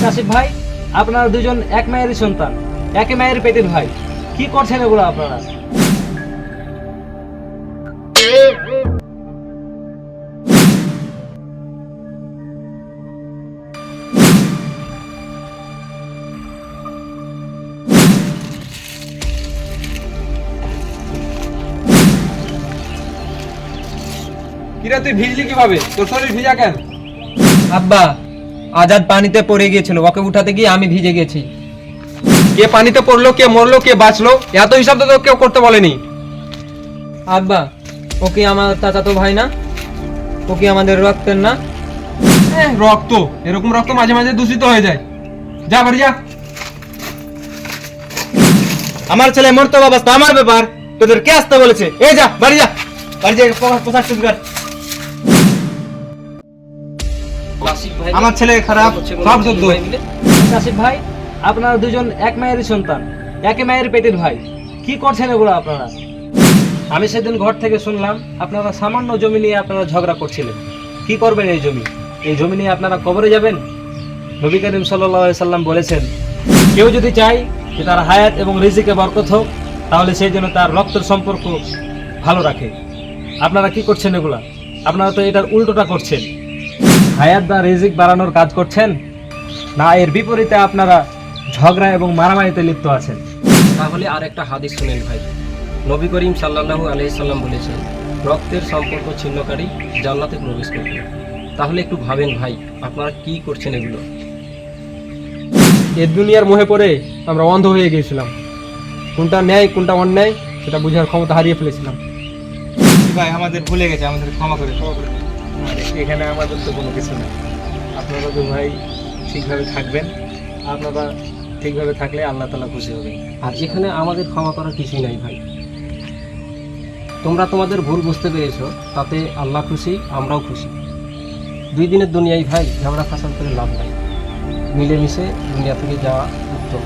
কাশিফ ভাই, আপনারা দুজন এক মায়েরই সন্তান, একই মায়ের পেটের ভাই, কি করছেন এগুলো আপনারা? কিরা তুই ভিজলি কিভাবে? তোর শরীর ভিজা কেন? আব্বা, আজাদ পানিতে পড়ে গিয়েছিল, ওকে উঠাতে গিয়ে আমি ভিজে গেছি। কে পানিতে পড়লো, কে মরলো, কে বাঁচলো, এত হিসাব তো কেউ করতে বলেনি। আব্বা, ও কি আমার চাচাতো ভাই না? ও কি আমাদের রক্তের না? রক্ত, এরকম রক্ত মাঝে মাঝে দূষিত হয়ে যায়। যা বাড়ি যা। আমার ছেলে মরতে অবস্থা আমার ব্যাপার, তোদের কে আসতে বলেছে? এই যা বাড়ি যা, বাড়ি যা পোশাক চুপ কর। আমার ছেলে খারাপ, সব সত্য। কাশিফ ভাই, আপনারা দুজন এক মায়েরই সন্তান, একই মায়ের পেটের ভাই, কি করছেন এগুলো আপনারা? আমি সেদিন ঘর থেকে শুনলাম আপনারা সামান্য জমি নিয়ে আপনারা ঝগড়া করছিলেন। কি করবেন এই জমি? এই জমি নিয়ে আপনারা কবরে যাবেন? নবী করিম সাল্লাল্লাহু আলাইহি সাল্লাম বলেছেন, কেউ যদি চায় যে তার হায়াত এবং রিজিকে বরকত হোক, তাহলে সেই জন্য তার রক্তের সম্পর্ক ভালো রাখে। আপনারা কি করছেন এগুলা? আপনারা তো এটার উল্টোটা করছেন। হায়াত বা রিজিক বাড়ানোর কাজ করছেন না, এর বিপরীতে আপনারা ঝগড়া এবং মারামারিতে লিপ্ত আছেন। তাহলে আর একটা হাদিস শুনেন ভাই। নবী করিম সাল্লাল্লাহু আলাইহি সাল্লাম বলেছেন, রক্তের সম্পর্ক ছিন্নকারী জান্নাতে প্রবেশ করবে। তাহলে একটু ভাবেন ভাই, আপনারা কি করছেন এগুলো? এ দুনিয়ার মোহে পড়ে আমরা অন্ধ হয়ে গিয়েছিলাম। কোনটা ন্যায় কোনটা অন্যায় সেটা বুঝার ক্ষমতা হারিয়ে ফেলেছিলাম। ভাই আমাদের ভুলে গেছে, আমাদের ক্ষমা করে দিন। আরে এখানে আমাদের তো কোনো কিছু নেই। আপনারা তো ভাই ঠিকভাবে থাকবেন, আপনারা ঠিকভাবে থাকলে আল্লাহ তাআলা খুশি হবেন। আর এখানে আমাদের ক্ষমা করার কিছুই নাই ভাই। তোমরা তোমাদের ভুল বুঝতে পেরেছো, তাতে আল্লাহ খুশি, আমরাও খুশি। দুই দিনের দুনিয়ায় ভাই ঝগড়া ফাসাদ করে লাভ নাই, মিলেমিশে দুনিয়া থেকে যাওয়া উত্তম।